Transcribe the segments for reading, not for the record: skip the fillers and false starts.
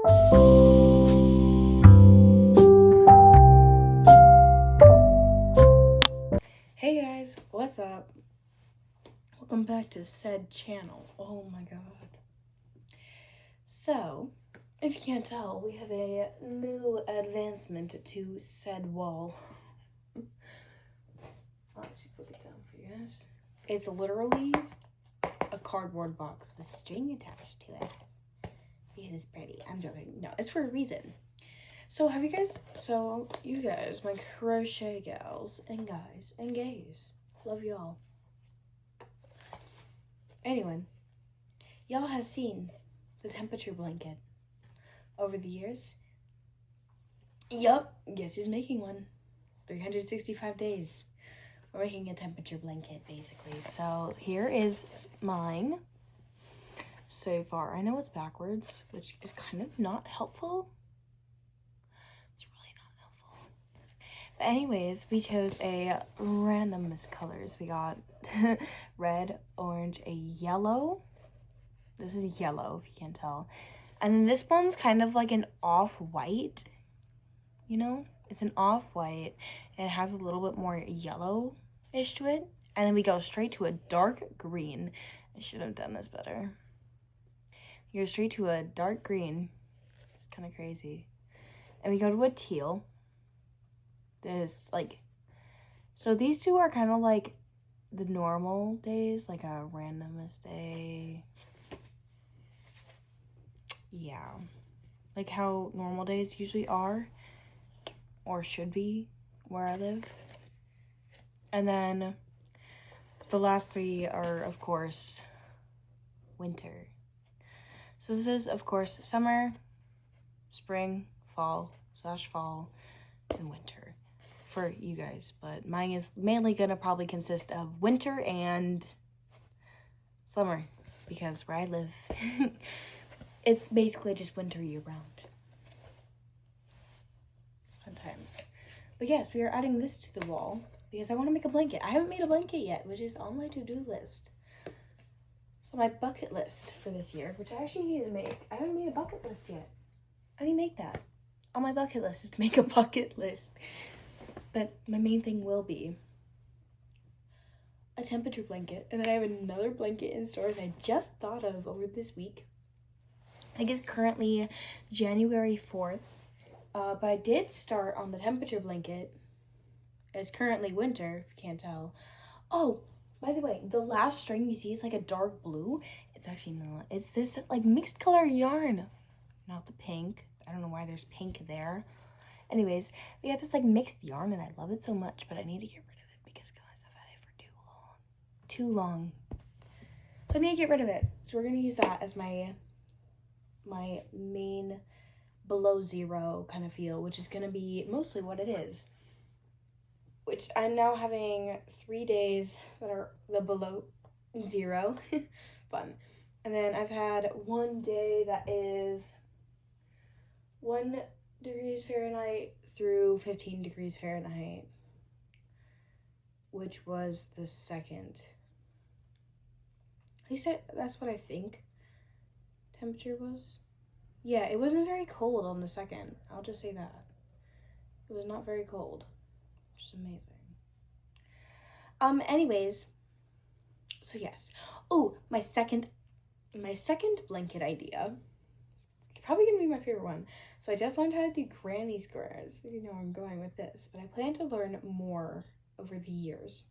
Hey guys, what's up? Welcome back to said channel. Oh my god. So, if you can't tell, we have a new advancement to said wall. I'll actually put it down for you guys. It's literally a cardboard box with string attached to it. Because it's pretty. I'm joking. No, it's for a reason. So you guys, my crochet gals and guys and gays, love y'all. Anyway, y'all have seen the temperature blanket over the years. Yup, guess who's making one? 365 days. We're making a temperature blanket, basically. So here is mine so far. I know it's backwards, which is kind of not helpful. But anyways, we chose a random miscolors. We got red, orange, a yellow. This is yellow, if you can't tell. And then this one's kind of like an off-white, you know? It's an off-white, and it has a little bit more yellow-ish to it. And then we go straight to a dark green. I should have done this better. We go straight to a dark green. It's kind of crazy. And we go to a teal. So these two are kind of like the normal days, like a randomest day. Yeah, like how normal days usually are, or should be, where I live. And then the last three are, of course, winter. So this is, of course, summer, spring, fall, and winter for you guys, but mine is mainly gonna probably consist of winter and summer, because where I live it's basically just winter year round. Fun times. But yes, we are adding this to the wall because I want to make a blanket. I haven't made a blanket yet, which is on my to-do list. So my bucket list for this year, which I actually need to make. I haven't made a bucket list yet. I need to make that. On my bucket list is to make a bucket list. But my main thing will be a temperature blanket. And then I have another blanket in store that I just thought of over this week. I think it's currently January 4th. But I did start on the temperature blanket. It's currently winter, if you can't tell. Oh, by the way, the last string you see is like a dark blue. It's actually not. It's this like mixed color yarn. Not the pink. I don't know why there's pink there. Anyways, we got this like mixed yarn and I love it so much, but I need to get rid of it because guys, I've had it for too long. So I need to get rid of it. So we're gonna use that as my main below zero kind of feel, which is gonna be mostly what it is. Which I'm now having 3 days that are the below zero. Fun. And then I've had 1 day that is 1 degrees Fahrenheit through 15 degrees Fahrenheit, which was the second. At least that's what I think temperature was. Yeah, it wasn't very cold on the second. I'll just say that. It was not very cold, which is amazing. Anyways, so yes. Oh, my second blanket idea. Probably gonna be my favorite one. So I just learned how to do granny squares. You know where I'm going with this, but I plan to learn more over this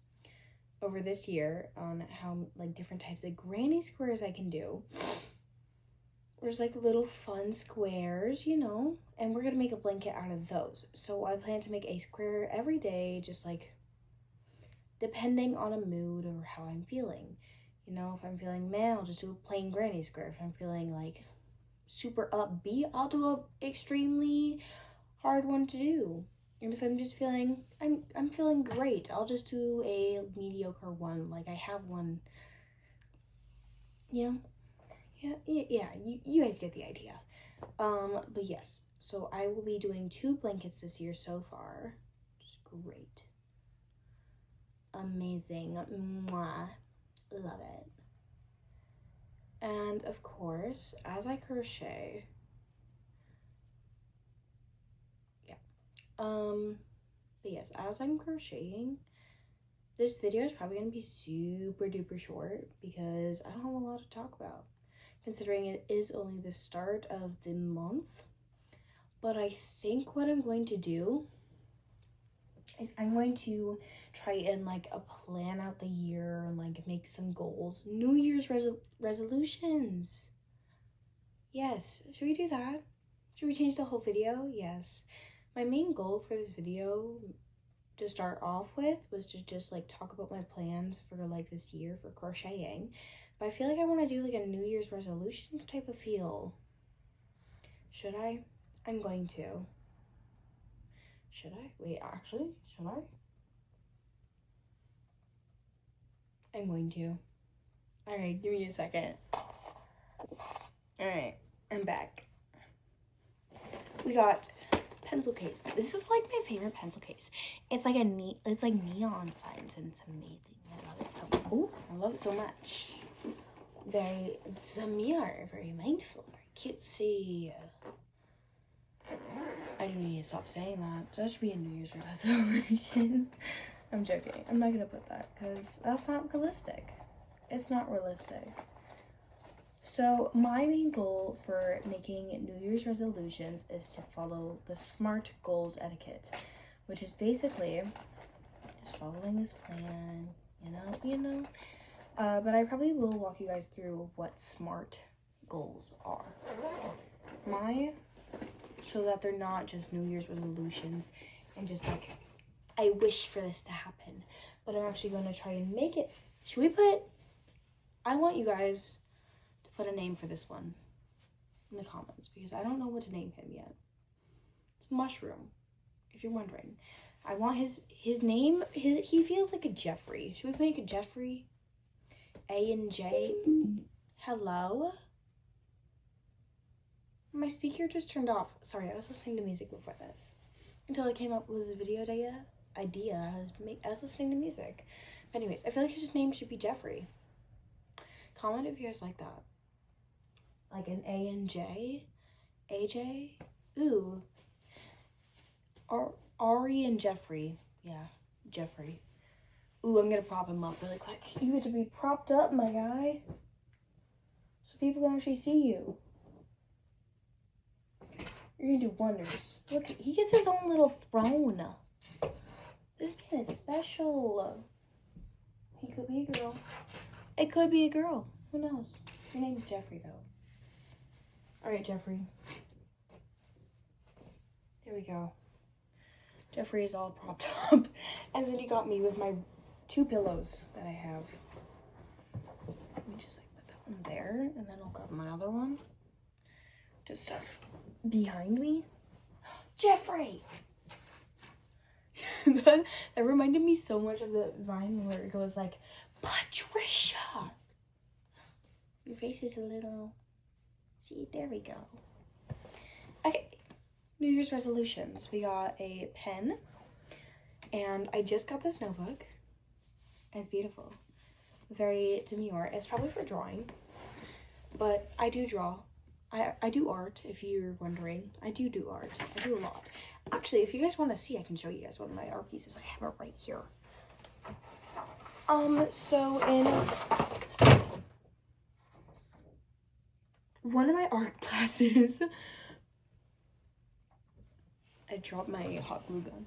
year on how like different types of granny squares I can do. There's like little fun squares, you know, and we're gonna make a blanket out of those. So I plan to make a square every day, just like depending on a mood or how I'm feeling. You know, if I'm feeling meh, I'll just do a plain granny square. If I'm feeling like super upbeat, I'll do a extremely hard one to do. And if I'm just feeling, I'm feeling great, I'll just do a mediocre one. Like I have one, you know? Yeah, you guys get the idea. But yes, so I will be doing 2 blankets this year so far. Just great. Amazing. Mwah. Love it. And of course, as I crochet, But yes, as I'm crocheting, this video is probably going to be super duper short because I don't have a lot to talk about, considering it is only the start of the month. But I think what I'm going to do is I'm going to try and like plan out the year and like make some goals. New Year's resolutions. Yes, should we do that? Should we change the whole video? Yes. My main goal for this video to start off with was to just like talk about my plans for like this year for crocheting. But I feel like I want to do like a New Year's resolution type of feel. Should I? I'm going to. Should I? Wait, actually, should I? I'm going to. Alright, give me a second. Alright, I'm back. We got pencil case. This is like my favorite pencil case. It's like it's like neon signs and it's amazing. I love it so much. Oh, I love it so much. Very demure, very mindful, very cutesy. I do need to stop saying that. That should be a New Year's resolution. I'm joking. I'm not gonna put that because that's not realistic. It's not realistic. So my main goal for making New Year's resolutions is to follow the SMART goals etiquette, which is basically just following this plan, you know. But I probably will walk you guys through what SMART goals are. So that they're not just New Year's resolutions and just like, I wish for this to happen, but I'm actually going to try and make it. I want you guys to put a name for this one in the comments because I don't know what to name him yet. It's Mushroom, if you're wondering. I want his name, he feels like a Jeffrey. Should we make a Jeffrey? A and J. Hello? My speaker just turned off. Sorry, I was listening to music before this. Until I came up with a video idea. I was listening to music. But anyways, I feel like his name should be Jeffrey. Comment if you guys like that. Like an A and J? AJ? Ooh. Ari and Jeffrey. Yeah, Jeffrey. Ooh, I'm gonna prop him up really quick. You get to be propped up, my guy. So people can actually see you. You're gonna do wonders. Look, he gets his own little throne. This man is special. He could be a girl. It could be a girl. Who knows? Your name is Jeffrey, though. Alright, Jeffrey. There we go. Jeffrey is all propped up. And then he got me with my 2 pillows that I have. Let me just like put that one there. And then I'll grab my other one. Just stuff behind me. Jeffrey! that reminded me so much of the Vine where it goes like, Patricia! Your face is a little... See, there we go. Okay, New Year's resolutions. We got a pen, and I just got this notebook. It's beautiful. Very demure. It's probably for drawing, but I do draw. I do art, if you're wondering. I do art. I do a lot. Actually, if you guys want to see, I can show you guys one of my art pieces. I have it right here. So in one of my art classes, I dropped my hot glue gun.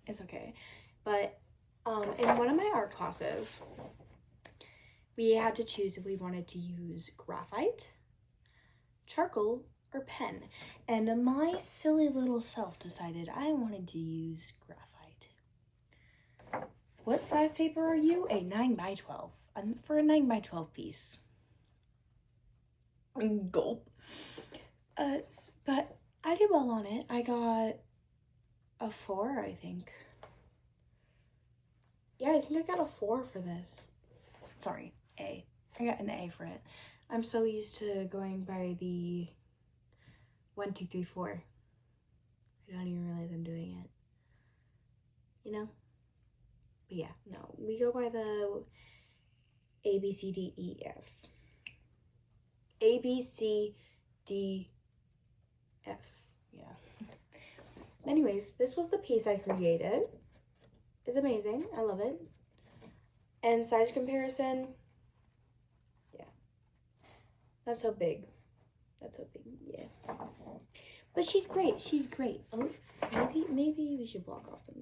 It's okay. But in one of my art classes, we had to choose if we wanted to use graphite, charcoal, or pen. And my silly little self decided I wanted to use graphite. What size paper are you? A 9x12. For a 9x12 piece. Gulp. But I did well on it. I got a 4, I think. Yeah, I think I got a 4 for this. Sorry, A. I got an A for it. I'm so used to going by the 1, 2, 3, 4. I don't even realize I'm doing it. You know? But yeah, no. We go by the A, B, C, D, E, F. A, B, C, D, F. Yeah. anyways, this was the piece I created. It's amazing. I love it. And size comparison, yeah. Not so big. That's so big, yeah. But she's great. She's great. Oh, maybe we should block off the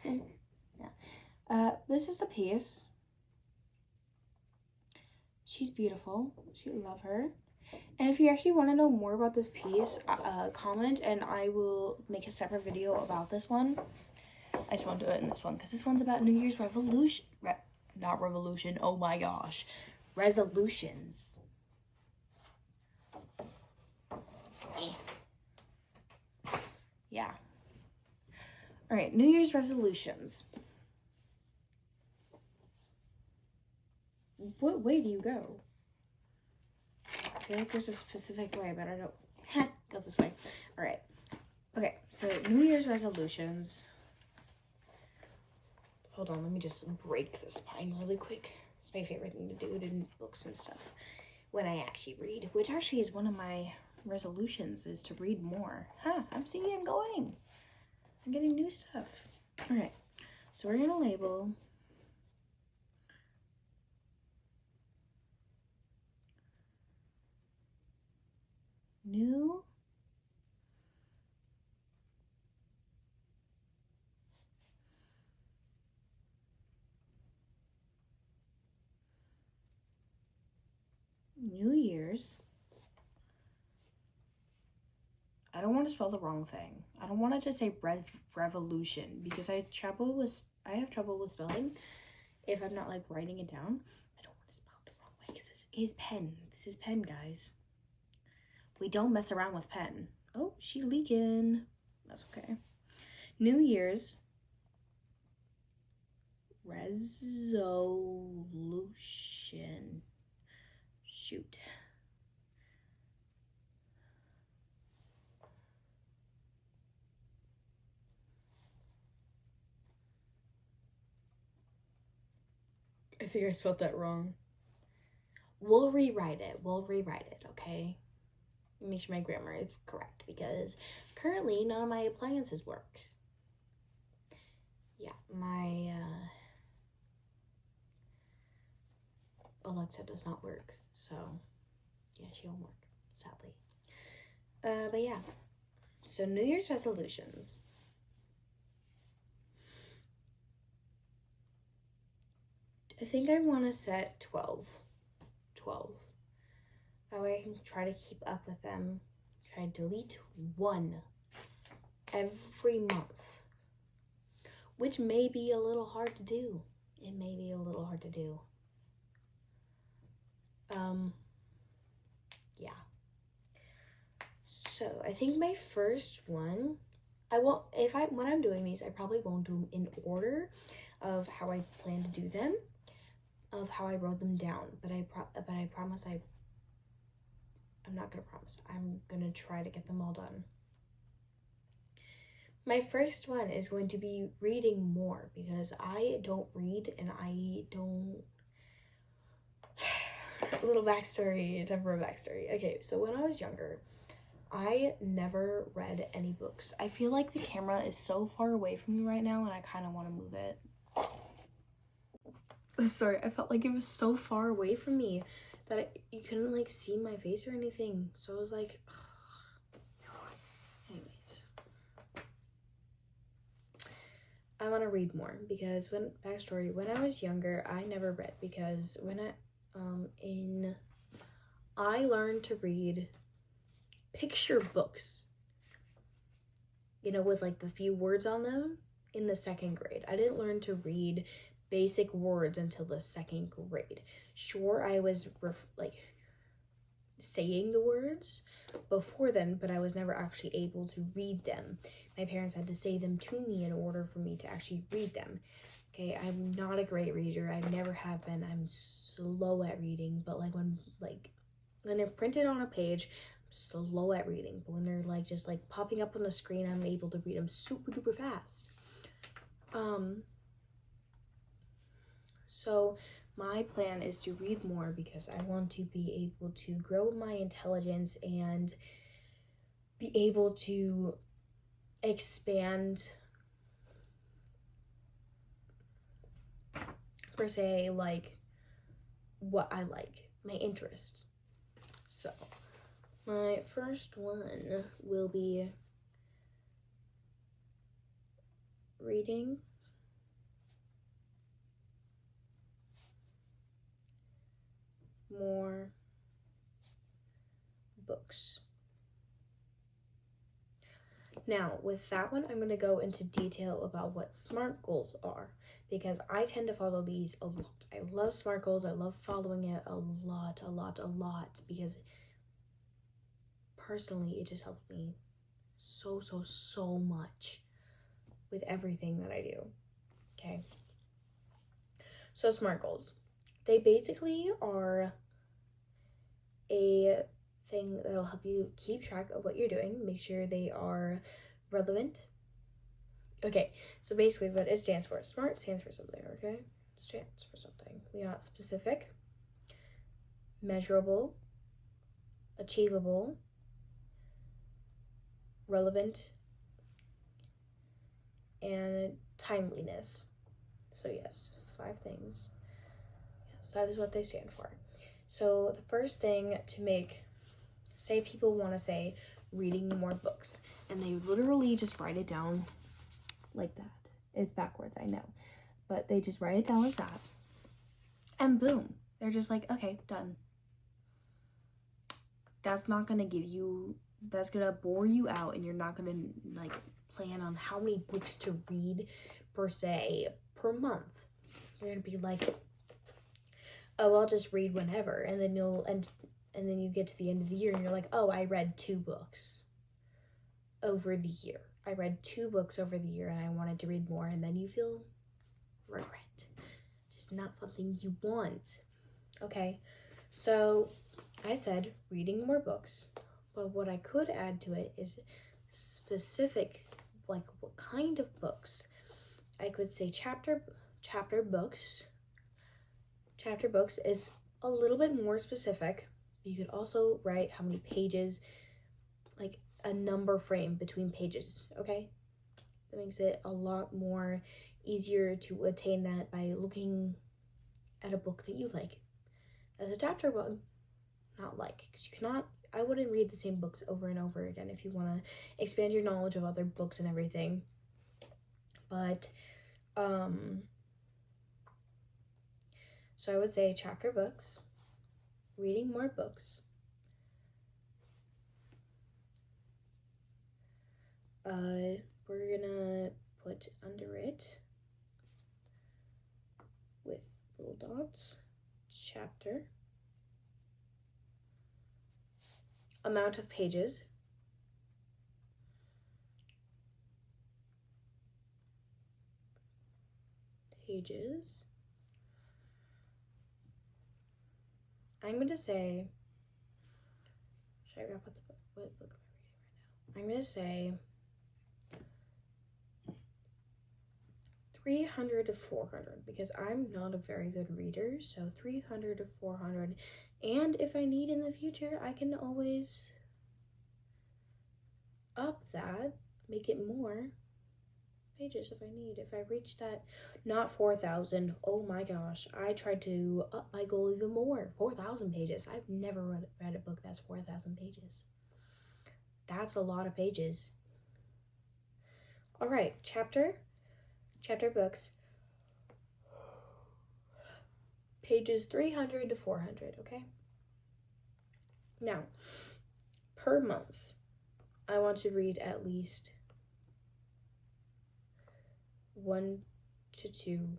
name. Yeah. This is the piece. She's beautiful. I love her. And if you actually want to know more about this piece, comment and I will make a separate video about this one. I just won't do it in this one because this one's about New Year's revolution. Not revolution. Oh my gosh. Resolutions. Yeah. All right. New Year's resolutions. What way do you go? I feel like there's a specific way, but I don't. Goes this way. All right. Okay. So New Year's resolutions. Hold on, let me just break the spine really quick. It's my favorite thing to do in books and stuff when I actually read, which actually is one of my resolutions, is to read more. I'm seeing I'm going. I'm getting new stuff. All right, so we're gonna label New Year's. I don't want to spell the wrong thing. I don't want to just say revolution because I have trouble with spelling if I'm not like writing it down. I don't want to spell it the wrong way because this is pen. This is pen, guys. We don't mess around with pen. Oh, she leaking. That's okay. New Year's resolution. Shoot. I think I spelled that wrong. We'll rewrite it. Okay? Make sure my grammar is correct because currently none of my appliances work. Yeah, my Alexa does not work, so yeah, she won't work, sadly. But yeah, so New Year's resolutions. I think I want to set 12. That way I can try to keep up with them. Try to delete one every month, which may be a little hard to do. It may be a little hard to do. Yeah. So I think my first one, when I'm doing these, I probably won't do them in order of how I plan to do them, of how I wrote them down. But I promise I'm not gonna promise. I'm gonna try to get them all done. My first one is going to be reading more because I don't read and I don't. A little backstory, temporary backstory. Okay, so when I was younger, I never read any books. I feel like the camera is so far away from me right now and I kind of want to move it. I'm sorry, I felt like it was so far away from me that you couldn't like see my face or anything. So I was like, anyways. I want to read more because when I was younger, I never read because when I learned to read picture books, with like the few words on them in the 2nd grade. I didn't learn to read basic words until the 2nd grade. Sure, I was saying the words before then, but I was never actually able to read them. My parents had to say them to me in order for me to actually read them. Okay, I'm not a great reader. I never have been. I'm slow at reading, but when they're printed on a page, I'm slow at reading. But when they're just popping up on the screen, I'm able to read them super duper fast. So my plan is to read more because I want to be able to grow my intelligence and be able to expand, per se, like what I like, my interest. So my first one will be reading more books. Now, with that one, I'm going to go into detail about what SMART goals are, because I tend to follow these a lot. I love SMART goals. I love following it a lot, because personally, it just helps me so much with everything that I do. Okay. So SMART goals. They basically are a thing that'll help you keep track of what you're doing, make sure they are relevant. Okay, so basically what it stands for, SMART stands for something, okay? It stands for something. We got specific, measurable, achievable, relevant, and timeliness. So yes, 5 things. Yes, that is what they stand for. So the first thing to make, say people want to say reading more books, and they literally just write it down like that. It's backwards, I know, but they just write it down like that, and boom, they're just like, okay, done. That's not gonna give you, that's gonna bore you out, and you're not gonna like plan on how many books to read per se per month. You're gonna be like, oh, I'll just read whenever, and then and then you get to the end of the year and you're like, oh, I read 2 books over the year. I read 2 books over the year and I wanted to read more, and then you feel regret. Just not something you want. Okay, so I said reading more books, but what I could add to it is specific, like what kind of books. I could say chapter books. Chapter books is a little bit more specific. You could also write how many pages, like a number frame between pages, okay? That makes it a lot more easier to attain that by looking at a book that you like. As a chapter book, not like, because you cannot, I wouldn't read the same books over and over again if you want to expand your knowledge of other books and everything. But, so I would say chapter books, reading more books, we're gonna put under it with little dots, chapter, amount of pages, I'm gonna say, should I wrap up what book am I reading right now? I'm gonna say 300 to 400, because I'm not a very good reader, so 300 to 400, and if I need in the future, I can always up that, make it more pages if I need. If I reach that, not 4,000, oh my gosh, I tried to up my goal even more, 4,000 pages. I've never read a book that's 4,000 pages. That's a lot of pages. All right, chapter books, pages 300 to 400, okay? Now, per month, I want to read at least 1 to 2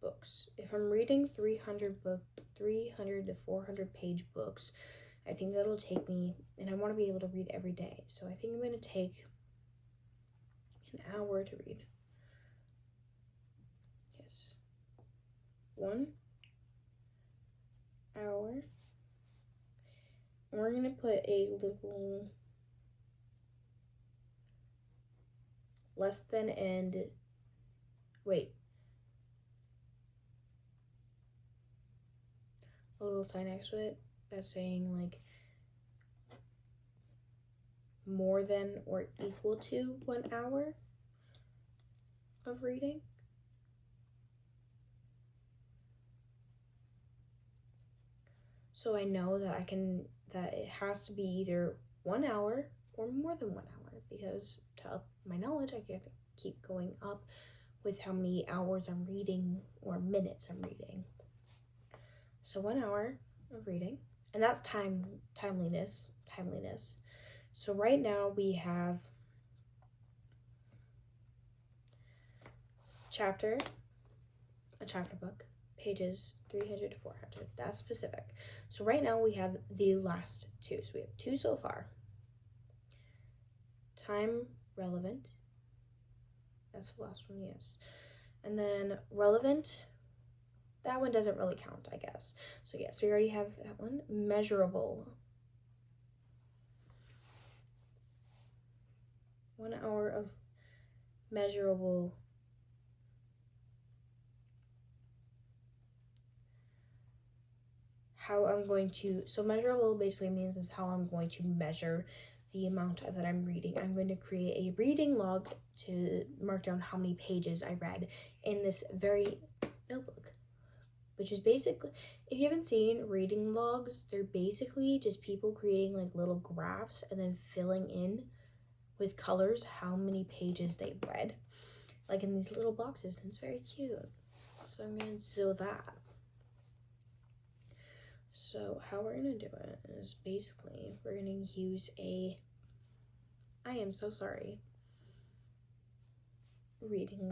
books. If I'm reading 300 to 400 page books, I think that'll take me, and I want to be able to read every day, so I think I'm going to take an hour to read. Yes, 1 hour. And we're going to put a little less than and wait, a little sign next to it that's saying like more than or equal to 1 hour of reading. So I know that it has to be either 1 hour or more than 1 hour, because to up my knowledge, I can keep going up with how many hours I'm reading or minutes I'm reading. So 1 hour of reading, and that's timeliness. So right now we have a chapter book, pages 300 to 400. That's specific. So right now we have the last two. So we have 2 so far. Time relevant. That's the last one, yes. And then relevant, that one doesn't really count, I guess. So yes, we already have that one. Measurable. 1 hour of measurable. So measurable basically means is how I'm going to measure the amount that I'm reading. I'm going to create a reading log to mark down how many pages I read in this very notebook, which is basically, if you haven't seen reading logs, they're basically just people creating like little graphs and then filling in with colors how many pages they read, like in these little boxes, and it's very cute. So I'm going to do that. So how we're going to do it is basically we're going to use I am so sorry, reading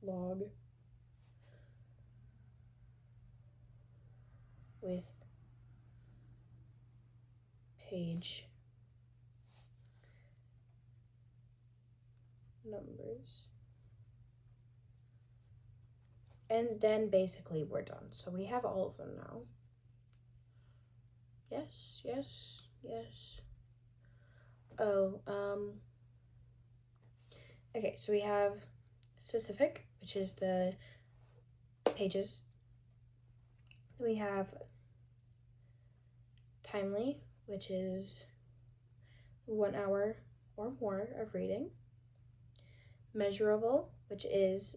log with page numbers. And then basically we're done. So we have all of them now. Yes. Oh, okay, so we have specific, which is the pages. Then we have timely, which is 1 hour or more of reading. Measurable, which is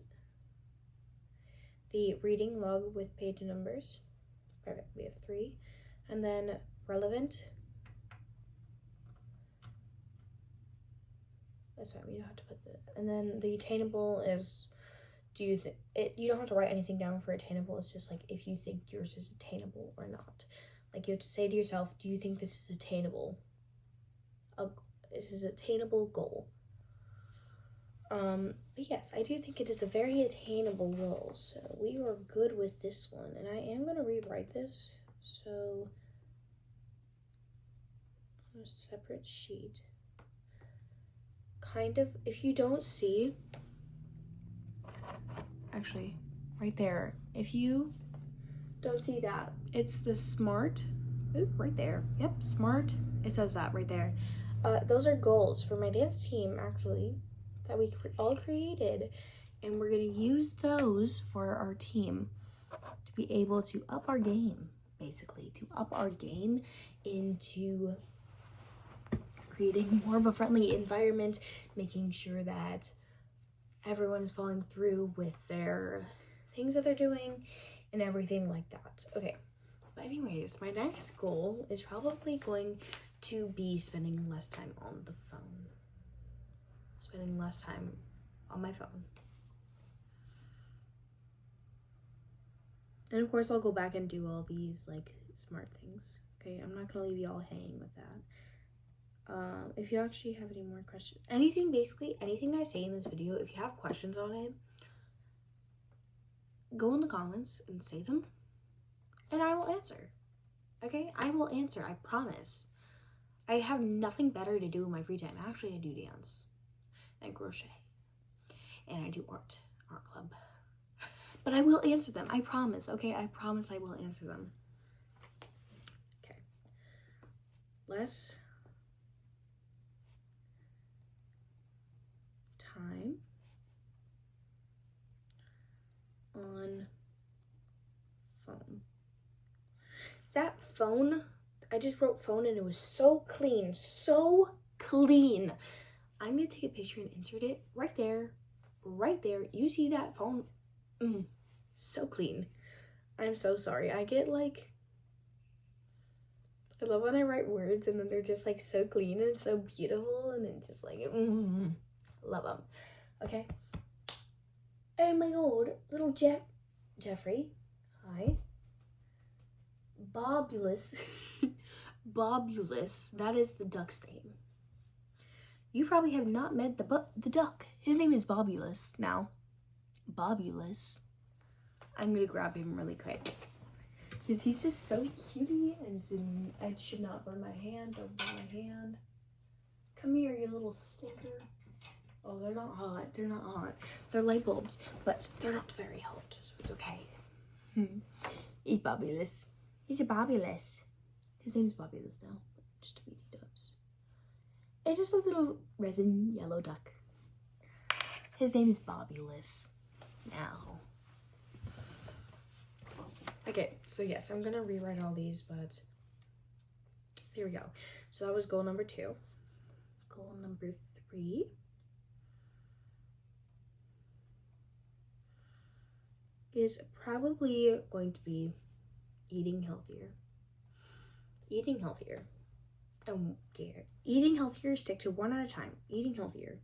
the reading log with page numbers. Perfect, we have 3. And then relevant. That's fine, we don't have to put and then the attainable is, you don't have to write anything down for attainable. It's just like if you think yours is attainable or not. Like you have to say to yourself, do you think this is attainable? This is an attainable goal. But yes, I do think it is a very attainable goal, so we are good with this one. And I am going to rewrite this, so on a separate sheet. Kind of, if you don't see, actually, right there, if you don't see that, it's the SMART, right there, yep, SMART, it says that right there. Those are goals for my dance team, actually, that we all created, and we're going to use those for our team to be able to up our game, basically, to up our game into creating more of a friendly environment, making sure that everyone is following through with their things that they're doing and everything like that. Okay, but anyways, my next goal is probably going to be spending less time on the phone. Spending less time on my phone. And of course, I'll go back and do all these like smart things. Okay, I'm not gonna leave you all hanging with that. If you actually have any more questions, anything I say in this video, if you have questions on it, go in the comments and say them, and I will answer. Okay, I will answer, I promise. I have nothing better to do in my free time. Actually, I do dance and crochet, and I do art club. But I will answer them, I promise, okay? I promise I will answer them. Okay. Less time on phone. That phone I just wrote phone and it was so clean. So clean. I'm going to take a picture and insert it right there. Right there. You see that phone? So clean. I'm so sorry. I get like... I love when I write words and then they're just like so clean and so beautiful and it's just like... love them. Okay. And my old little Jeffrey. Hi. Bobulus. Bobulus. That is the duck's name. You probably have not met the duck. His name is Bobulus now. Bobulus. I'm gonna grab him really quick. Because he's just so cutie and I should not burn my hand. Don't burn my hand. Come here, you little stinker. Oh, they're not hot. They're not hot. They're light bulbs, but they're not very hot, so it's okay. He's Bobulus. He's a Bobulus. His name's Bobulus now, just to be dubs. It's just a little resin yellow duck. His name is Bobulus now. Okay, so yes, I'm gonna rewrite all these, but here we go. So that was goal number 2. Goal number 3. Is probably going to be eating healthier. Eating healthier. Eating healthier, stick to one at a time. Eating healthier.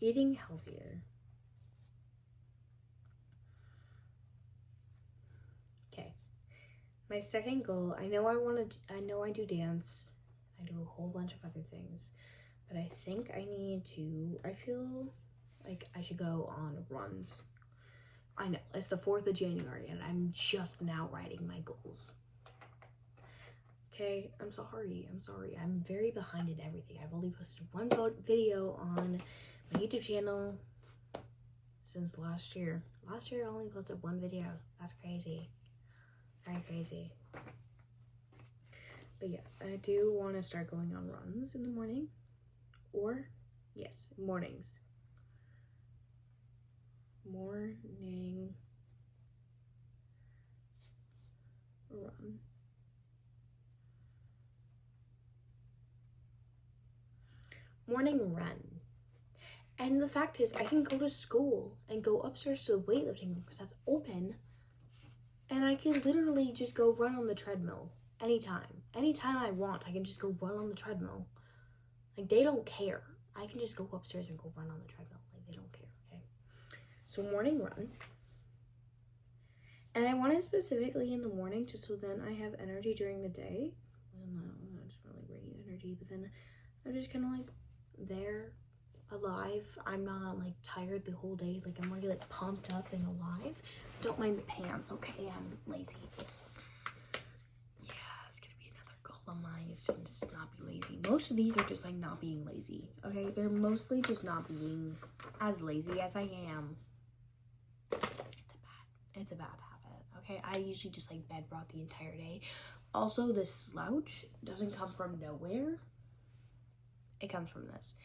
Eating healthier. Okay. My second goal, I know I do dance. I do a whole bunch of other things. But I think I feel like I should go on runs. I know, it's the 4th of January and I'm just now writing my goals. Okay, I'm sorry. I'm very behind in everything. I've only posted one video on my YouTube channel since last year. Last year I only posted one video. That's crazy. Very crazy. But yes, I do want to start going on runs in the morning. Or, yes, mornings. Morning run. Morning run. And the fact is, I can go to school and go upstairs to the weightlifting room because that's open. And I can literally just go run on the treadmill anytime. Anytime I want, I can just go run on the treadmill. Like, they don't care. I can just go upstairs and go run on the treadmill. Like, they don't care, okay? So, morning run. And I want it specifically in the morning just so then I have energy during the day. Well, no, that's not really bringing energy, but then I'm just kind of like there, alive. I'm not like tired the whole day. Like, I'm already like pumped up and alive. Don't mind the pants, okay? I'm lazy. Yeah, it's gonna be another goal of mine, is to just not be lazy. Most of these are just like not being lazy, okay? They're mostly just not being as lazy as I am. It's a bad habit, okay? I usually just like bed rot the entire day. Also, this slouch doesn't come from nowhere. It comes from this.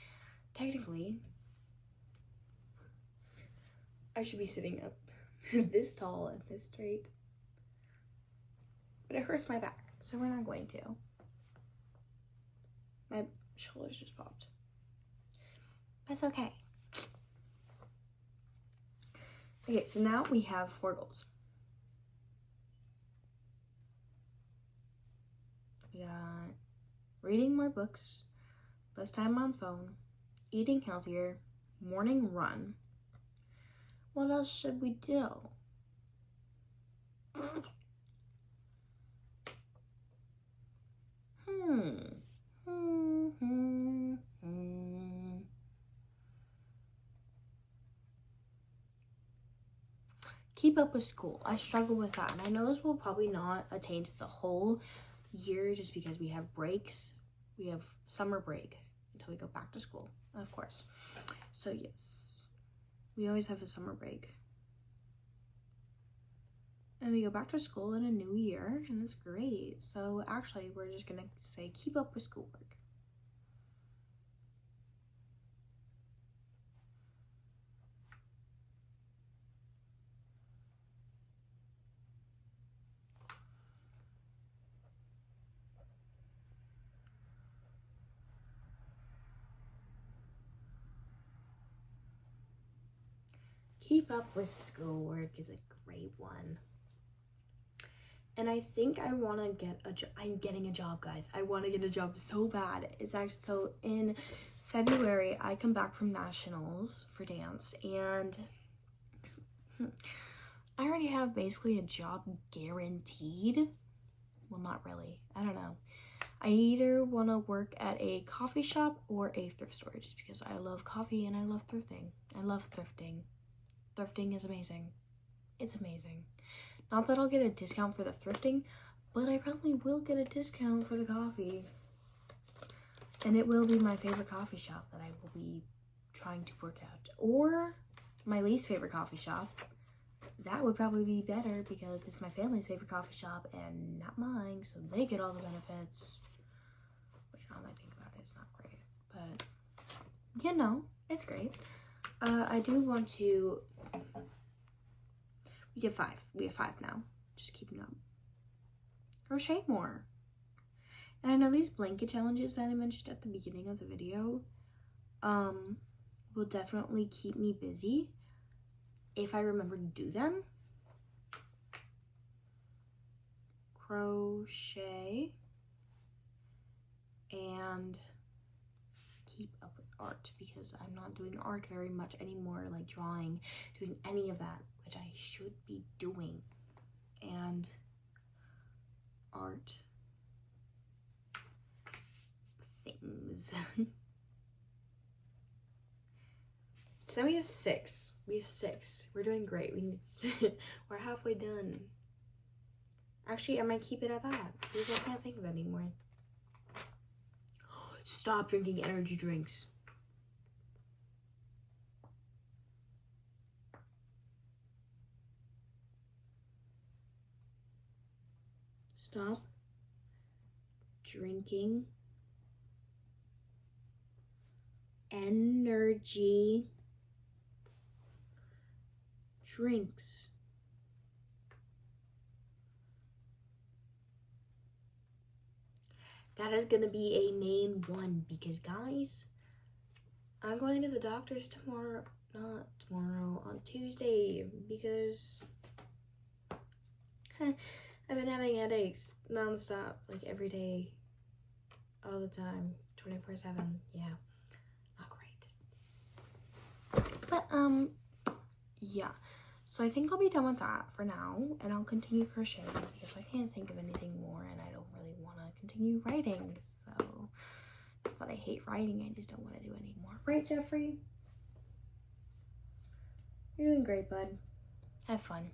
Technically, I should be sitting up this tall and this straight. But it hurts my back, so we're not going to. My shoulders just popped. That's okay. Okay, so now we have 4 goals. We got reading more books, less time on phone, eating healthier, morning run. What else should we do? Keep up with school. I struggle with that. And I know this will probably not attain to the whole year just because we have breaks. We have summer break until we go back to school, of course. So yes, we always have a summer break. and we go back to school in a new year, and it's great. So actually, we're just gonna say keep up with schoolwork. Keep up with schoolwork is a great one. And I think I want to get a job. I'm getting a job, guys. I want to get a job so bad. It's actually, so in February, I come back from nationals for dance, and I already have basically a job guaranteed. Well, not really. I don't know. I either want to work at a coffee shop or a thrift store, just because I love coffee and I love thrifting. I love thrifting. Thrifting is amazing. It's amazing. Not that I'll get a discount for the thrifting, but I probably will get a discount for the coffee. And it will be my favorite coffee shop that I will be trying to work at. Or my least favorite coffee shop. That would probably be better because it's my family's favorite coffee shop and not mine, so they get all the benefits. Which, now that I think about it, it's not great. But, you know, it's great. I do want to... We get 5. We have 5 now. Just keeping up. Crochet more. And I know these blanket challenges that I mentioned at the beginning of the video will definitely keep me busy if I remember to do them. Crochet and keep up with art, because I'm not doing art very much anymore, like drawing, doing any of that, which I should be doing. And art things. So now we have 6. We have 6. We're doing great. We need 6. We're halfway done. Actually, I might keep it at that because I can't think of it anymore. Stop drinking energy drinks. Stop drinking energy drinks. That is gonna be a main one because, guys, I'm going to the doctor's tomorrow, not tomorrow, on Tuesday, because I've been having headaches nonstop, like every day, all the time, 24/7. Yeah, not great. But yeah. So I think I'll be done with that for now, and I'll continue crocheting because I can't think of anything more, and I don't really want to continue writing. So, but I hate writing. I just don't want to do anymore. Right, Jeffrey? You're doing great, bud. Have fun.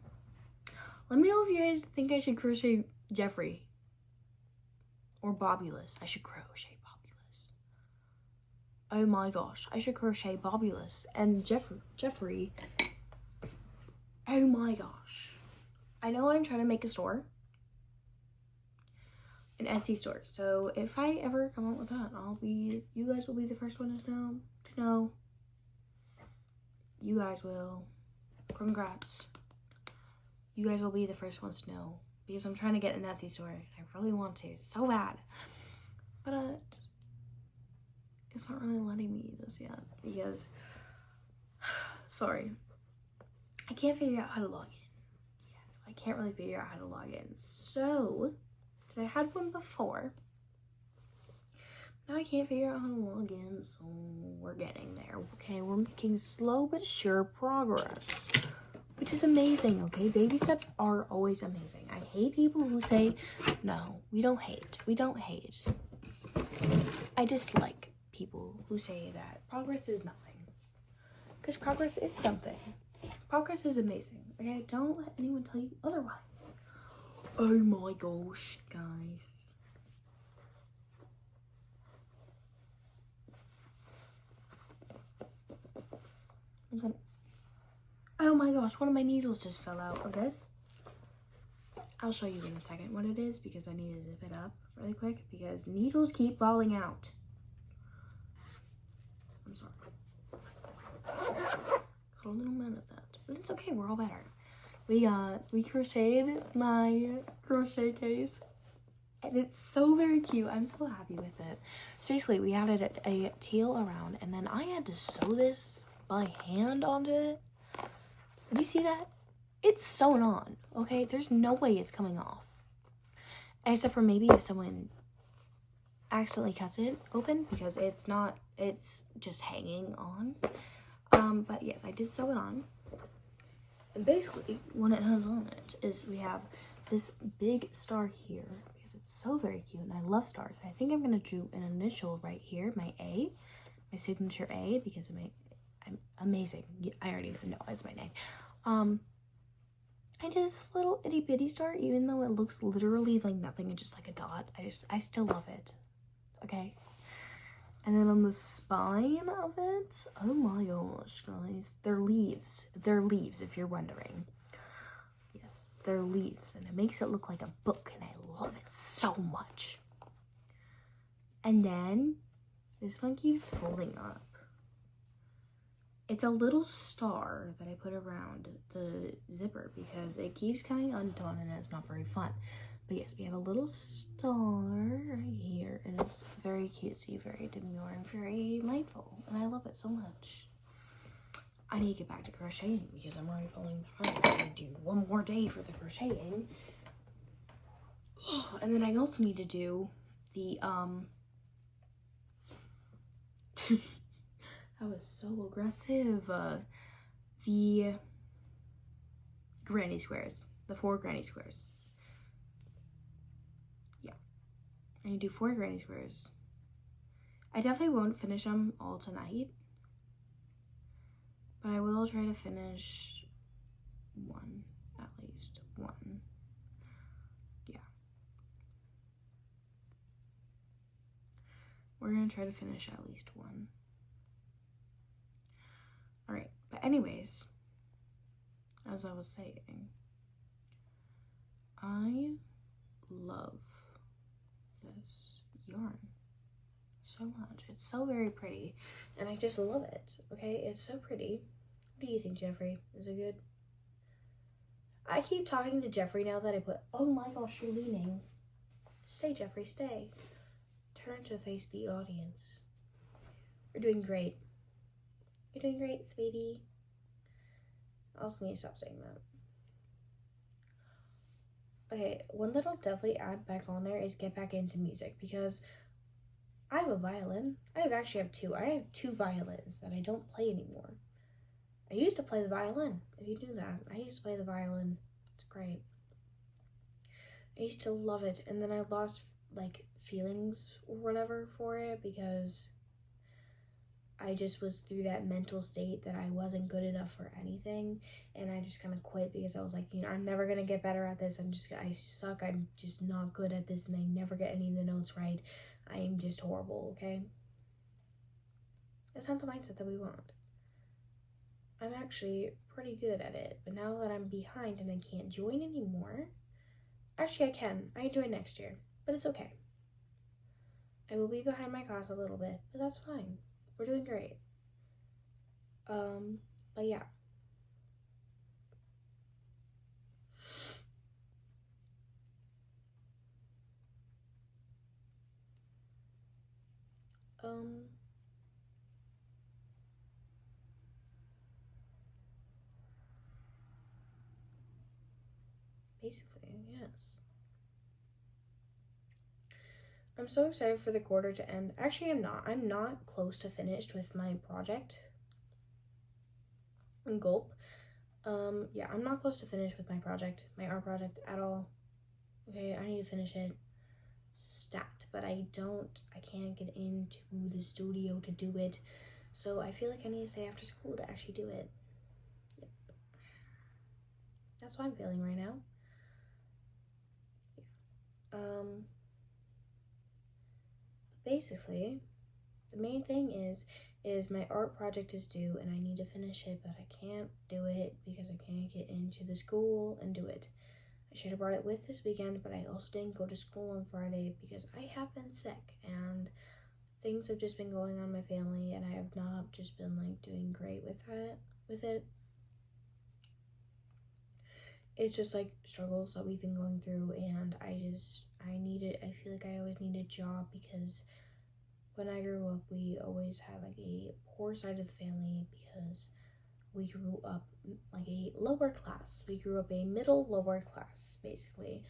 Let me know if you guys think I should crochet Jeffrey or Bobulus. I should crochet Bobulus. Oh my gosh, I should crochet Bobulus and Jeffrey. Oh my gosh. I know I'm trying to make a store. An Etsy store. So if I ever come out with that, you guys will be the first one to know. You guys will. Congrats. You guys will be the first ones to know. Because I'm trying to get an Etsy store. I really want to. So bad. But it's not really letting me just yet. Because, sorry. I can't figure out how to log in. Yeah, I can't really figure out how to log in. So, because I had one before. Now I can't figure out how to log in, so we're getting there. Okay, we're making slow but sure progress. Which is amazing, okay? Baby steps are always amazing. I hate people who say, no, we don't hate. We don't hate. I dislike people who say that progress is nothing. Because progress is something. Progress is amazing, okay? Don't let anyone tell you otherwise. Oh my gosh, guys. Oh my gosh, one of my needles just fell out of this. I'll show you in a second what it is because I need to zip it up really quick because needles keep falling out. I'm sorry. Got a little mad at that, but it's okay. We're all better. We crocheted my crochet case, and it's so very cute. I'm so happy with it. So basically, we added a tail around, and then I had to sew this by hand onto it. Do you see that? It's sewn on, okay? There's no way it's coming off. Except for maybe if someone accidentally cuts it open because it's just hanging on. But yes, I did sew it on. And basically, what it has on it is we have this big star here because it's so very cute and I love stars. I think I'm going to do an initial right here, my A, my signature A, because I'm amazing. I already know it's my name. I did this little itty bitty star, even though it looks literally like nothing and just like a dot. I still love it. Okay. And then on the spine of it, oh my gosh, guys, they're leaves. They're leaves, if you're wondering. Yes, they're leaves, and it makes it look like a book, and I love it so much. And then this one keeps folding up. It's a little star that I put around the zipper because it keeps coming undone and it's not very fun. But yes, we have a little star right here and it's very cutesy, very demure, and very mindful. And I love it so much. I need to get back to crocheting because I'm already falling behind. I need to do one more day for the crocheting. And then I also need to do the, that was so aggressive. The granny squares. The 4 granny squares. Yeah. I need to do 4 granny squares. I definitely won't finish them all tonight. But I will try to finish one. At least one. Yeah. We're going to try to finish at least one. Alright, but anyways, as I was saying, I love this yarn so much. It's so very pretty, and I just love it, okay? It's so pretty. What do you think, Jeffrey? Is it good? I keep talking to Jeffrey now that I put, oh my gosh, you're leaning. Stay, Jeffrey, stay. Turn to face the audience. You're doing great. You're doing great, sweetie. I also need to stop saying that. Okay, one that I'll definitely add back on there is get back into music because I have a violin. I actually have 2. I have 2 violins that I don't play anymore. I used to play the violin, if you knew that. I used to play the violin. It's great. I used to love it, and then I lost, like, feelings or whatever for it because I just was through that mental state that I wasn't good enough for anything, and I just kind of quit because I was like, you know, I'm never gonna get better at this. I suck. I'm just not good at this, and I never get any of the notes right. I am just horrible. Okay, that's not the mindset that we want. I'm actually pretty good at it, but now that I'm behind and I can't join anymore, actually I can. I can join next year, but it's okay. I will be behind my class a little bit, but that's fine. We're doing great. But yeah. Basically, yes. I'm so excited for the quarter to end. Actually, I'm not. I'm not close to finished with my project. Gulp. Yeah, I'm not close to finish with my project, my art project at all. Okay, I need to finish it stat, but I can't get into the studio to do it. So I feel like I need to stay after school to actually do it. Yep. That's what I'm feeling right now. Basically, the main thing is my art project is due and I need to finish it, but I can't do it because I can't get into the school and do it. I should have brought it with this weekend, but I also didn't go to school on Friday because I have been sick and things have just been going on in my family, and I have not just been like doing great with it. It's just like struggles that we've been going through, and I feel like I always need a job because when I grew up, we always had like a poor side of the family because we grew up like a lower class. We grew up a middle lower class, basically.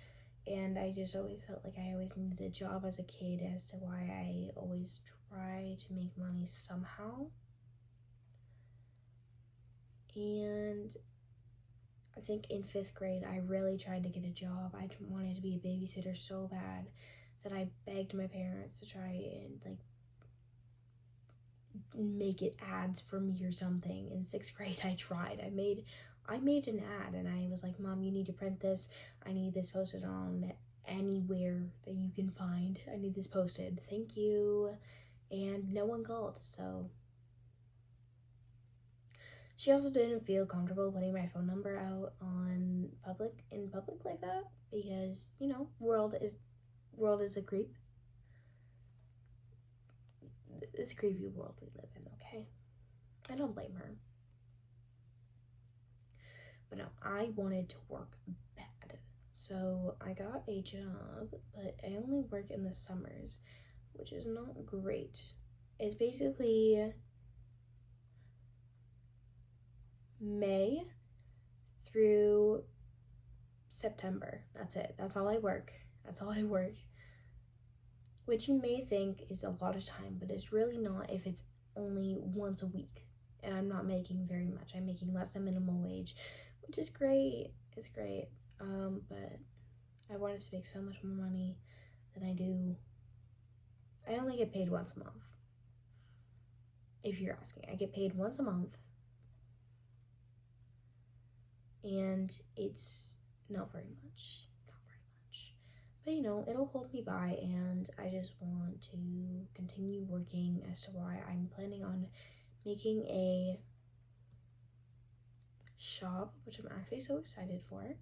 And I just always felt like I always needed a job as a kid as to why I always try to make money somehow. And I think in 5th grade, I really tried to get a job. I wanted to be a babysitter so bad that I begged my parents to try and like make it ads for me or something. In 6th grade, I tried. I made an ad and I was like, Mom, you need to print this. I need this posted on anywhere that you can find. I need this posted. Thank you. And no one called, so. She also didn't feel comfortable putting my phone number out in public like that because, you know, world is a creep. It's a creepy world we live in, okay? I don't blame her. But no, I wanted to work bad. So I got a job, but I only work in the summers, which is not great. It's basically May through September. That's it. That's all I work. Which you may think is a lot of time, but it's really not if it's only once a week. And I'm not making very much. I'm making less than minimum wage, which is great. It's great. But I wanted to make so much more money than I do. I only get paid once a month. If you're asking, I get paid once a month. And it's not very much. But you know, it'll hold me by, and I just want to continue working as to why I'm planning on making a shop, which I'm actually so excited for.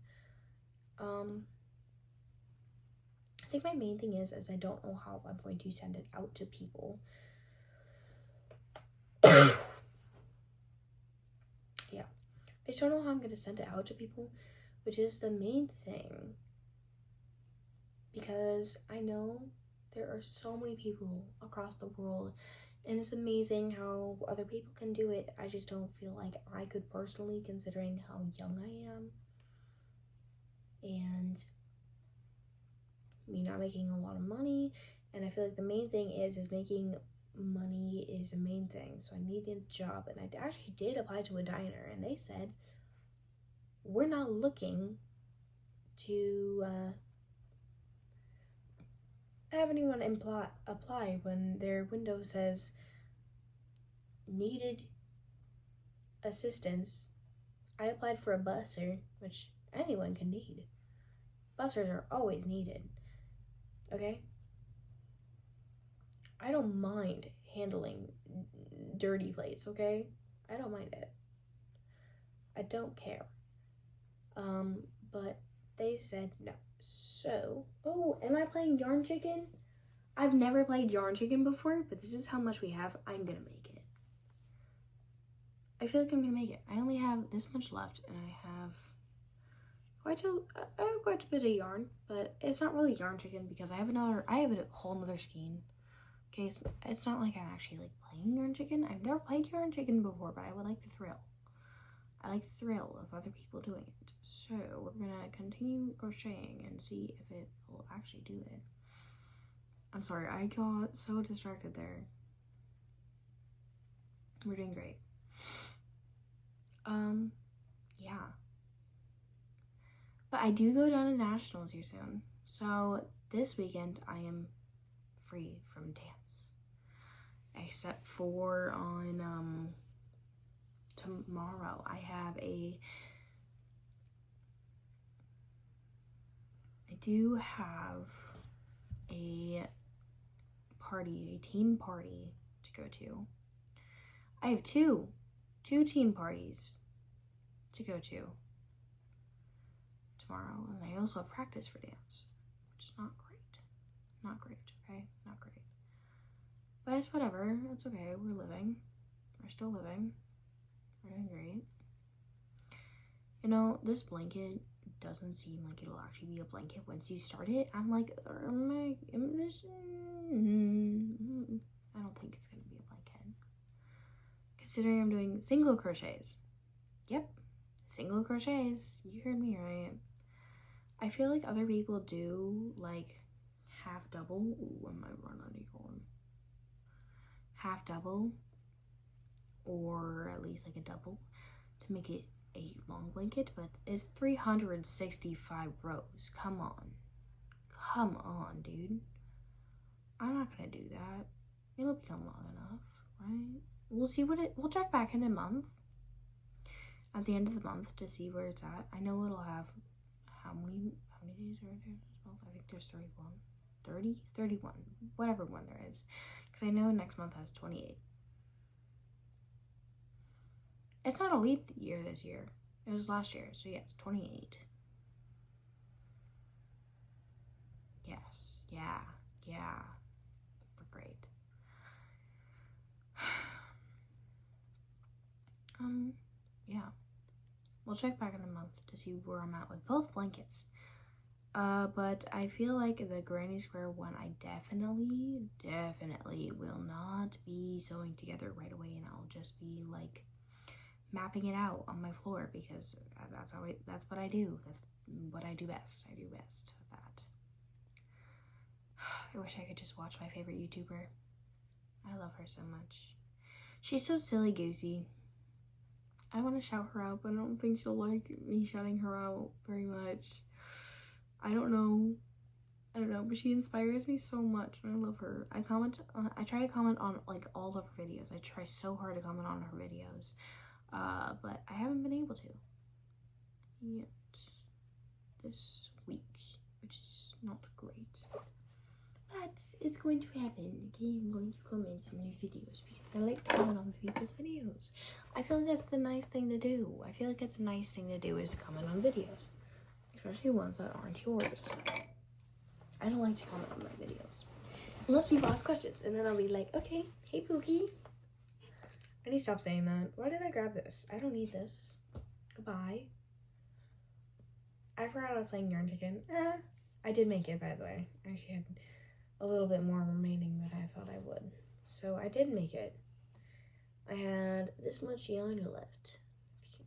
I think my main thing is I don't know how I'm going to send it out to people. Yeah. I just don't know how I'm going to send it out to people, which is the main thing. Because I know there are so many people across the world, and it's amazing how other people can do it. I just don't feel like I could personally, considering how young I am. And me not making a lot of money, and I feel like the main thing is making money is the main thing. So I needed a job, and I actually did apply to a diner, and they said, we're not looking to have anyone apply when their window says needed assistance. I applied for a busser, which anyone can need. Bussers are always needed. Okay? I don't mind handling dirty plates, okay? I don't mind it. I don't care. But they said no. So, am I playing Yarn Chicken? I've never played Yarn Chicken before, but this is how much we have. I'm gonna make it. I feel like I'm gonna make it. I only have this much left, and I have quite a bit of yarn, but it's not really Yarn Chicken because I have a whole nother skein. Okay, it's not like I'm actually like playing Yarn Chicken. I've never played Yarn Chicken before, but I would like the thrill. I like the thrill of other people doing it. So we're gonna continue crocheting and see if it will actually do it. I'm sorry, I got so distracted there. We're doing great. Yeah. But I do go down to nationals here soon. So this weekend I am free from dance. Except for on tomorrow I do have a team party to go to. I have two team parties to go to tomorrow, and I also have practice for dance, which is not great. Not great, okay? Not great. But it's whatever. It's okay. We're living. We're still living. We're doing great. You know, this blanket doesn't seem like it'll actually be a blanket once you start it. I'm like, I don't think it's gonna be a blanket. Considering I'm doing single crochets. Yep, single crochets. You heard me right. I feel like other people do like half double. Ooh, I might run out of yarn. Half double, or at least like a double to make it a long blanket, but it's 365 rows. Come on, dude. I'm not gonna do that. It'll become long enough, right? We'll see we'll check back in a month, at the end of the month, to see where it's at. I know it'll have, how many days are there this month? I think there's 31, whatever one there is, because I know next month has 28. It's not a leap year this year. It was last year, so yeah, it's 28. Yes, yeah. We're great. Yeah. We'll check back in a month to see where I'm at with both blankets. But I feel like the granny square one, I definitely will not be sewing together right away, and I'll just be like mapping it out on my floor, because that's what I do. That's what I do best. I do best at that. I wish I could just watch my favorite YouTuber. I love her so much. She's so silly goosey. I want to shout her out, but I don't think she'll like me shouting her out very much. I don't know, but she inspires me so much, and I love her. I try to comment on like all of her videos. I try so hard to comment on her videos, but I haven't been able to yet this week, which is not great. But it's going to happen, okay? I'm going to comment on new videos because I like to comment on people's videos. I feel like that's the nice thing to do. Is comment on videos. Especially ones that aren't yours. I don't like to comment on my videos. Unless people ask questions, and then I'll be like, okay, hey Pookie. I need to stop saying that. Why did I grab this? I don't need this. Goodbye. I forgot I was playing Yarn Chicken. I did make it, by the way. I actually had a little bit more remaining than I thought I would. So I did make it. I had this much yarn left.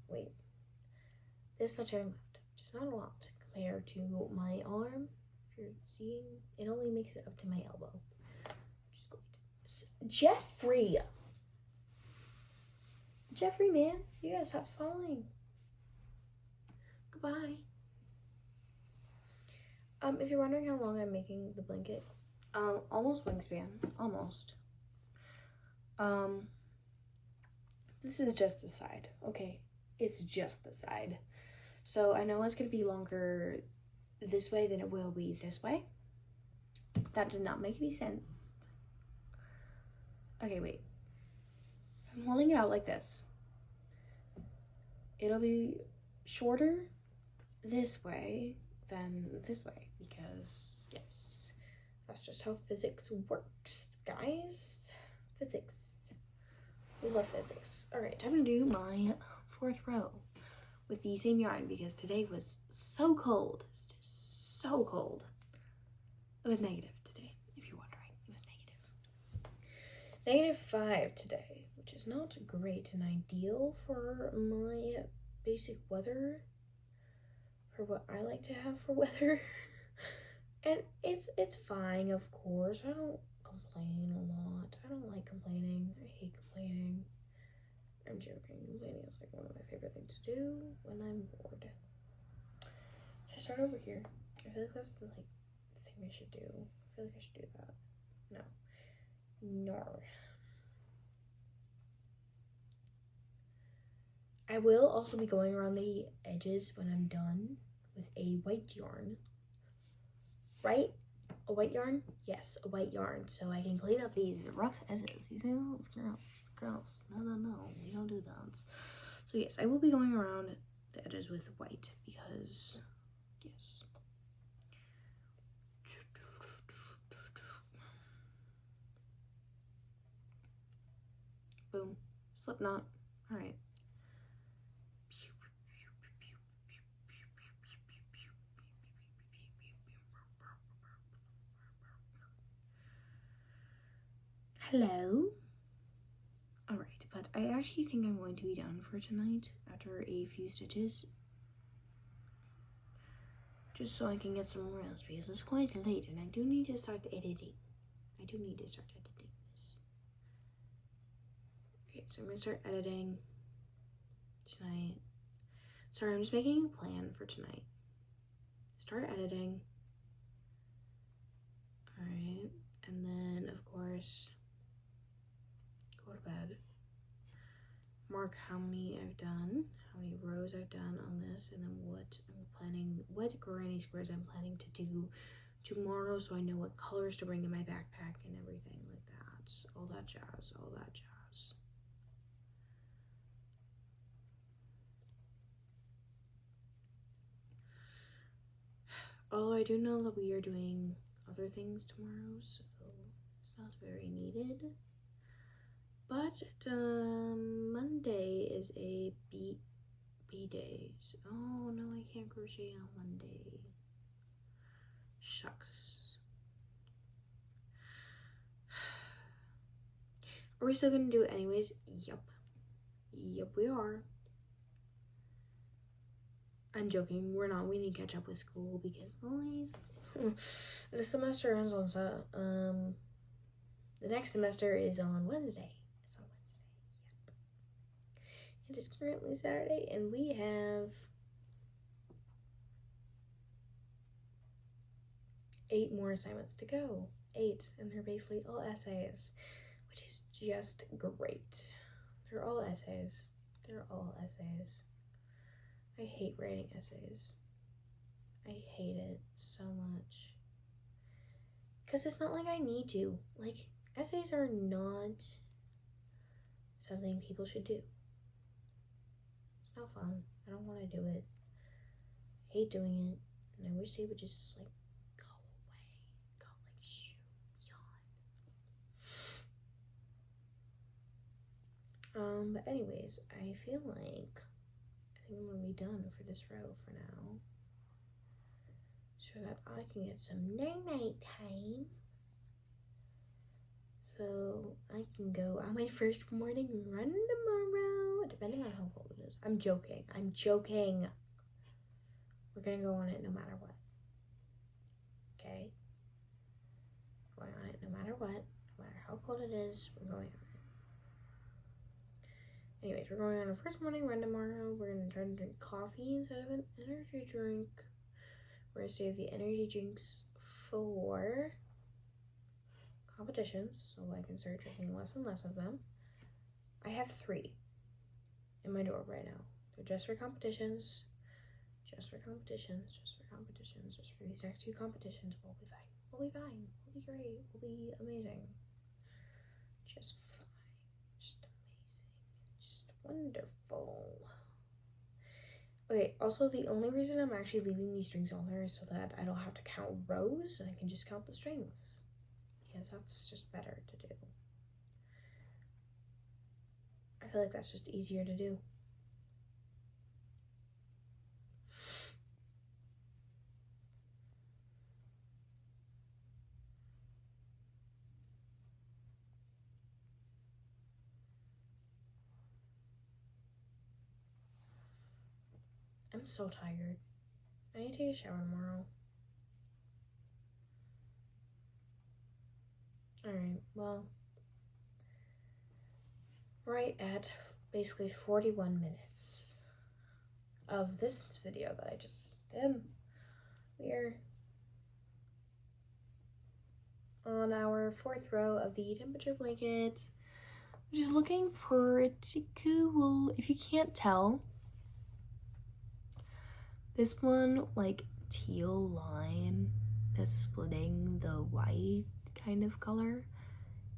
Wait. This much yarn left, which is not a lot compared to my arm. If you're seeing, it only makes it up to my elbow. Just going to... Jeffrey, man, you gotta stop falling. Goodbye. If you're wondering how long I'm making the blanket, almost wingspan, almost. This is just the side, okay? It's just the side. So I know it's gonna be longer this way than it will be this way. That did not make any sense. Okay, wait. I'm holding it out like this. It'll be shorter this way than this way, because yes, that's just how physics works, guys. Physics. We love physics. All right, time to do my 4th row with the same yarn, because today was so cold. It's just so cold. It was negative today, if you're wondering. It was negative. -5 today, which is not great and ideal for my basic weather, for what I like to have for weather. And it's fine, of course. I don't complain a lot. I don't like complaining. I hate complaining. I'm joking. Complaining is like one of my favorite things to do when I'm bored. Should I start over here? I feel like that's the thing I should do. I feel like I should do that. No. I will also be going around the edges when I'm done with a white yarn. Right? A white yarn? Yes, a white yarn. So I can clean up these rough edges. You see those? Girls. No. We don't do that. So yes, I will be going around the edges with white because Yes. Boom. Slip knot. All right. Hello. All right, but I actually think I'm going to be done for tonight after a few stitches. Just so I can get some rest because it's quite late and I do need to start editing. I do need to start editing this. Okay, so I'm gonna start editing tonight. Sorry, I'm just making a plan for tonight. Start editing. All right, and then of course, go to bed. Mark how many I've done, how many rows I've done on this, and then what granny squares I'm planning to do tomorrow, so I know what colors to bring in my backpack and everything like that. All that jazz, all that jazz. Although I do know that we are doing other things tomorrow, so it's not very needed. But Monday is a B day. So, oh no, I can't crochet on Monday. Shucks. Are we still gonna do it anyways? Yup. Yup, we are. I'm joking. We're not. We need to catch up with school because, guys, the semester ends on the next semester is on Wednesday. It's on Wednesday. Yep. It is currently Saturday, and we have 8 more assignments to go. 8, and they're basically all essays, which is just great. They're all essays. They're all essays. I hate writing essays. I hate it so much. Because it's not like I need to. Like, essays are not something people should do. It's not fun. I don't want to do it. I hate doing it. And I wish they would just, like, go away. Go, like, shoo, yawn. But anyways, I feel like I'm gonna be done for this row for now, so that I can get some night time, so I can go on my first morning run tomorrow, depending on how cold it is. I'm joking. We're gonna go on it no matter what. Okay? We're going on it no matter what, no matter how cold it is, we're going on it. Anyways, we're going on our first morning run tomorrow. We're going to try to drink coffee instead of an energy drink. We're going to save the energy drinks for competitions, so I can start drinking less and less of them. I have 3 in my drawer right now. They're just for competitions. Just for competitions. Just for competitions. Just for these next 2 competitions. We'll be fine. We'll be fine. We'll be great. We'll be amazing. Just fine. Wonderful. Okay, also the only reason I'm actually leaving these strings on there is so that I don't have to count rows and I can just count the strings, because that's just better to do. I feel like that's just easier to do. I'm so tired. I need to take a shower tomorrow. Alright, well, right at basically 41 minutes of this video that I just did, we're on our 4th row of the temperature blanket, which is looking pretty cool. If you can't tell, this one, like, teal line that's splitting the white kind of color,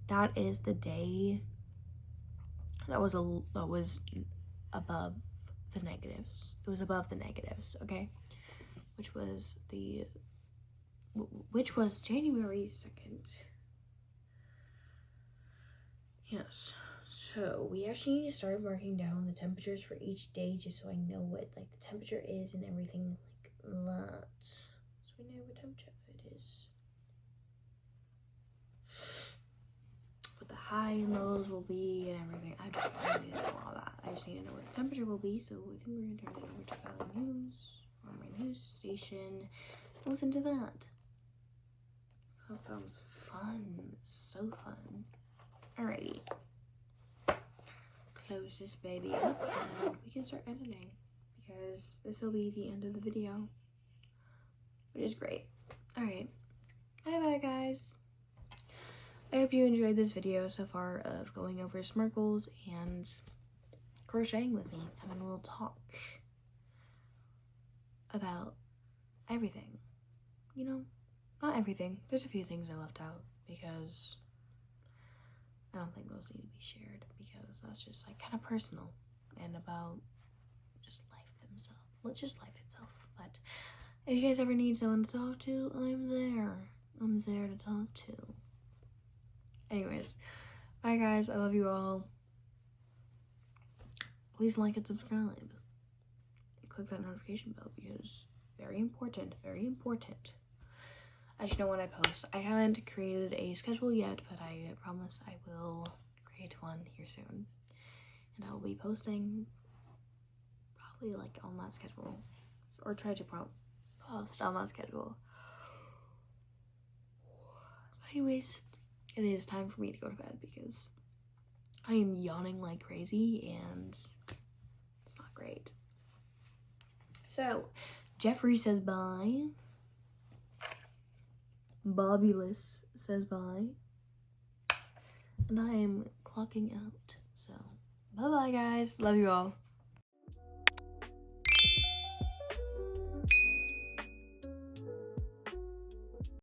that is the day that was above the negatives. It was above the negatives, okay? which was January 2nd. Yes. So we actually need to start marking down the temperatures for each day, just so I know what like the temperature is and everything like that. So we know what temperature it is. What the high and lows will be and everything. I don't need to know all that. I just need to know what the temperature will be. So I think we're gonna turn it over to Valley News on my news station. Listen to that. That sounds fun. So fun. Alrighty. Close this baby up and we can start editing because this will be the end of the video, which is great. Alright. Bye guys. I hope you enjoyed this video so far of going over smirkles and crocheting with me, having a little talk about everything. You know, not everything. There's a few things I left out because I don't think those need to be shared because that's just like kind of personal and about just life themselves, just life itself. But if you guys ever need someone to talk to, I'm there. I'm there to talk to. Anyways, bye guys. I love you all. Please like and subscribe. Click that notification bell because very important, very important. I just know when I post. I haven't created a schedule yet, but I promise I will create one here soon. And I will be posting probably like on that schedule. Or try to post on that schedule. Anyways, it is time for me to go to bed because I am yawning like crazy and it's not great. So, Jeffrey says bye. Bobbyless says bye. And I am clocking out. So, bye-bye guys. Love you all.